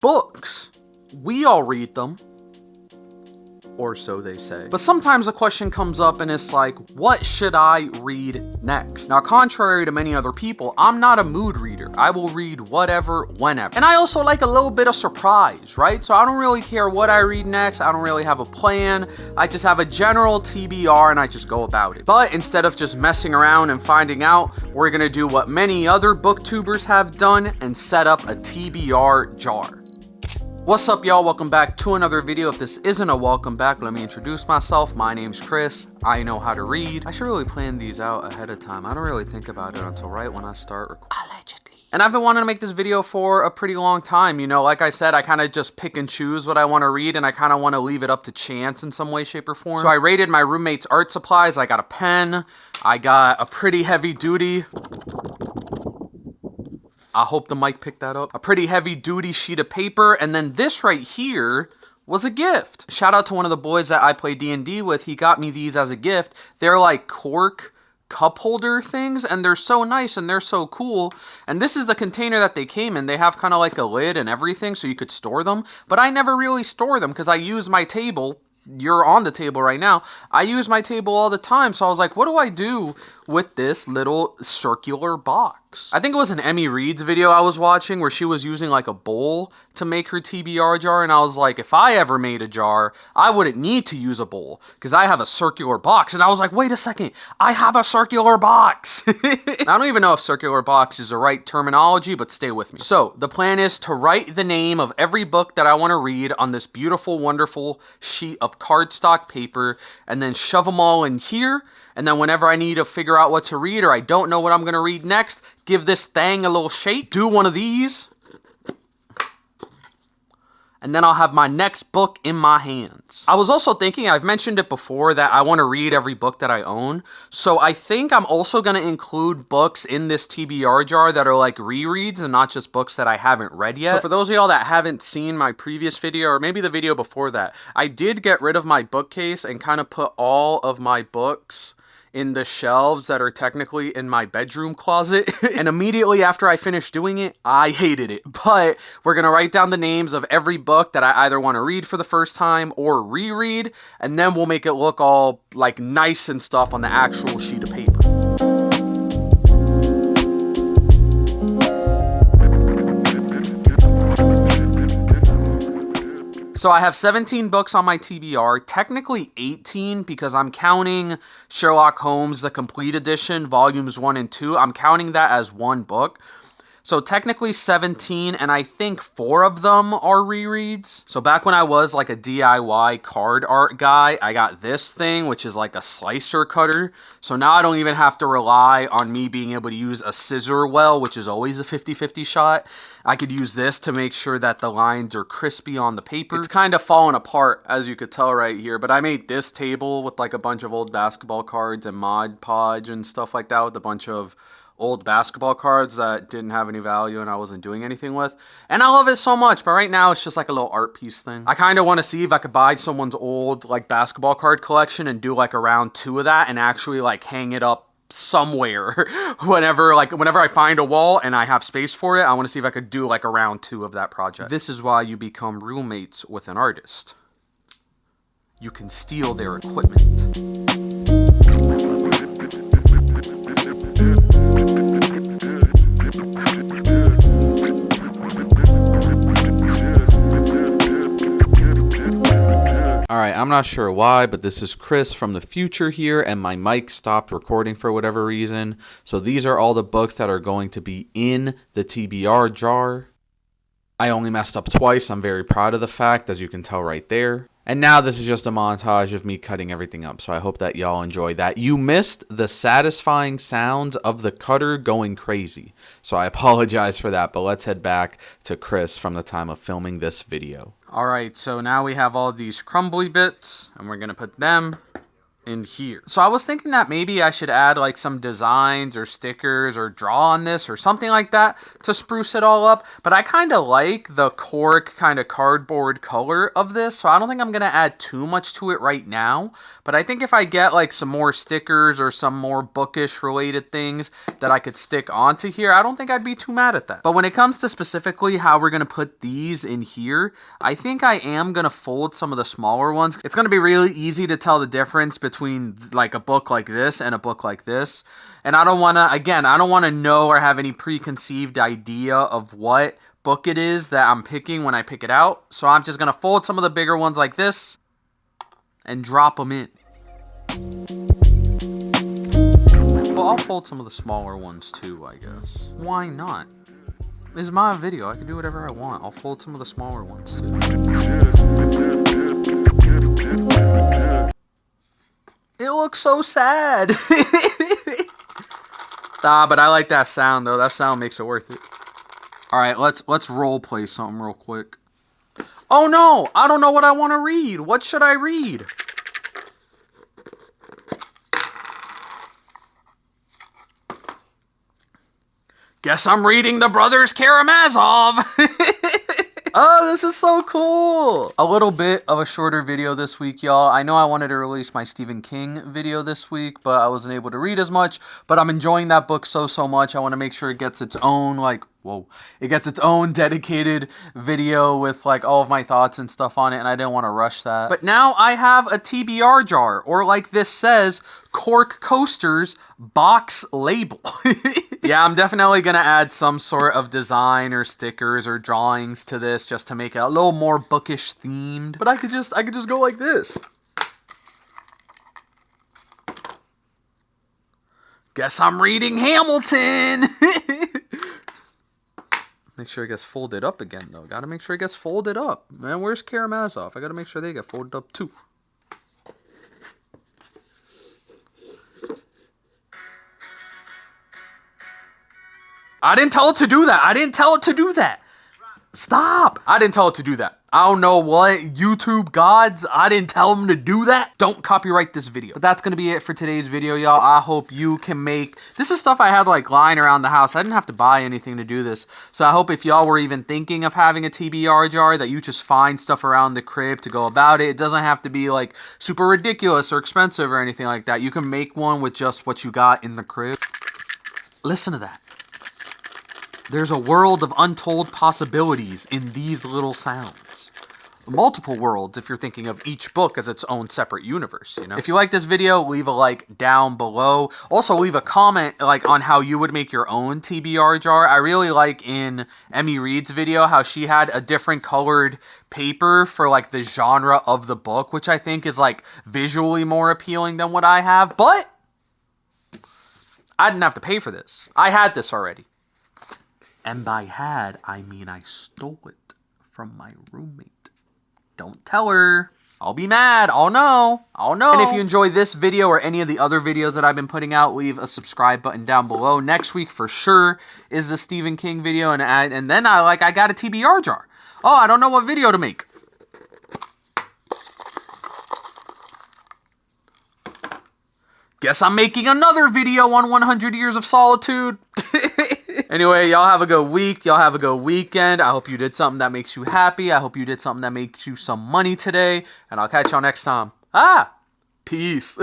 Books, we all read them, or so they say. But sometimes a question comes up and it's like, what should I read next? Now, contrary to many other people, I'm not a mood reader. I will read whatever, whenever. And I also like a little bit of surprise, right? So I don't really care what I read next. I don't really have a plan. I just have a general TBR and I just go about it. But instead of just messing around and finding out, we're gonna do what many other booktubers have done and set up a TBR jar. What's up, y'all? Welcome back to another video. If this isn't a welcome back, let me introduce myself. My name's Chris. I know how to read. I should really plan these out ahead of time. I don't really think about it until right when I start recording. Allegedly. And I've been wanting to make this video for a pretty long time. You know, like I said, I kind of just pick and choose what I want to read, and I kind of want to leave it up to chance in some way, shape, or form. So I raided my roommate's art supplies. I got a pen. I got a pretty heavy duty... I hope the mic picked that up. A pretty heavy duty sheet of paper. And then this right here was a gift. Shout out to one of the boys that I play D&D with. He got me these as a gift. They're like cork cup holder things, and they're so nice and they're so cool. And this is the container that they came in. They have kind of like a lid and everything so you could store them. But I never really store them because I use my table. You're on the table right now. I use my table all the time. So I was like, what do I do with this little circular box? I think it was an Emmy Reed's video I was watching where she was using like a bowl to make her TBR jar. And I was like, if I ever made a jar, I wouldn't need to use a bowl because I have a circular box. And I was like, wait a second, I have a circular box. I don't even know if circular box is the right terminology, but stay with me. So the plan is to write the name of every book that I want to read on this beautiful, wonderful sheet of cardstock paper and then shove them all in here. And then whenever I need to figure out what to read or I don't know what I'm going to read next, give this thing a little shake, do one of these, and then I'll have my next book in my hands. I was also thinking, I've mentioned it before, that I want to read every book that I own. So I think I'm also going to include books in this TBR jar that are like rereads and not just books that I haven't read yet. So for those of y'all that haven't seen my previous video, or maybe the video before that, I did get rid of my bookcase and kind of put all of my books in the shelves that are technically in my bedroom closet. And immediately after I finished doing it, I hated it. But we're gonna write down the names of every book that I either want to read for the first time or reread, and then we'll make it look all like nice and stuff on the actual sheet of paper. So I have 17 books on my TBR, technically 18 because I'm counting Sherlock Holmes, the complete edition, volumes 1 and 2. I'm counting that as one book. So technically 17, and I think 4 of them are rereads. So back when I was like a DIY card art guy, I got this thing, which is like a slicer cutter. So now I don't even have to rely on me being able to use a scissor well, which is always a 50-50 shot. I could use this to make sure that the lines are crispy on the paper. It's kind of falling apart, as you could tell right here, but I made this table with like a bunch of old basketball cards and Mod Podge and stuff like that with a bunch of old basketball cards that didn't have any value and I wasn't doing anything with. And I love it so much, but right now it's just like a little art piece thing. I kind of want to see if I could buy someone's old like basketball card collection and do like a round 2 of that and actually like hang it up somewhere. whenever I find a wall and I have space for it, I want to see if I could do like a round 2 of that project. This is why you become roommates with an artist. You can steal their equipment. Alright, I'm not sure why, but this is Chris from the future here, and my mic stopped recording for whatever reason. So these are all the books that are going to be in the TBR jar. I only messed up twice. I'm very proud of the fact, as you can tell right there. And now this is just a montage of me cutting everything up, so I hope that y'all enjoy that. You missed the satisfying sounds of the cutter going crazy, so I apologize for that, but let's head back to Chris from the time of filming this video. Alright, so now we have all these crumbly bits, and we're going to put them in here. So I was thinking that maybe I should add like some designs or stickers or draw on this or something like that to spruce it all up. But I kind of like the cork kind of cardboard color of this, so I don't think I'm going to add too much to it right now. But I think if I get like some more stickers or some more bookish related things that I could stick onto here, I don't think I'd be too mad at that. But when it comes to specifically how we're going to put these in here, I think I am going to fold some of the smaller ones. It's going to be really easy to tell the difference between like a book like this and a book like this. And I don't want to, again, I don't want to know or have any preconceived idea of what book it is that I'm picking when I pick it out. So I'm just going to fold some of the bigger ones like this and drop them in. Well, I'll fold some of the smaller ones too, I guess. Why not? This is my video. I can do whatever I want. I'll fold some of the smaller ones too. It looks so sad. But I like that sound though. That sound makes it worth it. All right, let's role play something real quick. Oh no, I don't know what I want to read. What should I read? Guess I'm reading The Brothers Karamazov. Oh, this is so cool. A little bit of a shorter video this week, y'all. I know I wanted to release my Stephen King video this week, but I wasn't able to read as much. But I'm enjoying that book so much. I want to make sure it gets its own, like, it gets its own dedicated video with, like, all of my thoughts and stuff on it, and I didn't want to rush that. But now I have a TBR jar, or like this says, Cork Coasters box label. Yeah, I'm definitely going to add some sort of design or stickers or drawings to this just to make it a little more bookish themed. But I could just go like this. Guess I'm reading Hamilton. Make sure it gets folded up again, though. Gotta make sure it gets folded up. Man, where's Karamazov? I gotta make sure they get folded up, too. I didn't tell it to do that. I didn't tell it to do that. Stop. I didn't tell it to do that. I don't know what YouTube gods. I didn't tell them to do that. Don't copyright this video. But that's going to be it for today's video, y'all. I hope you can make... This is stuff I had like lying around the house. I didn't have to buy anything to do this. So I hope if y'all were even thinking of having a TBR jar that you just find stuff around the crib to go about it. It doesn't have to be like super ridiculous or expensive or anything like that. You can make one with just what you got in the crib. Listen to that. There's a world of untold possibilities in these little sounds. Multiple worlds if you're thinking of each book as its own separate universe, you know? If you like this video, leave a like down below. Also, leave a comment like on how you would make your own TBR jar. I really like in Emmy Reed's video how she had a different colored paper for like the genre of the book, which I think is like visually more appealing than what I have. But I didn't have to pay for this. I had this already. And by had, I mean I stole it from my roommate. Don't tell her. I'll be mad. I'll know. I'll know. And if you enjoyed this video or any of the other videos that I've been putting out, leave a subscribe button down below. Next week for sure is the Stephen King video. And then I got a TBR jar. Oh, I don't know what video to make. Guess I'm making another video on 100 Years of Solitude. Anyway, y'all have a good week. Y'all have a good weekend. I hope you did something that makes you happy. I hope you did something that makes you some money today. And I'll catch y'all next time. Peace.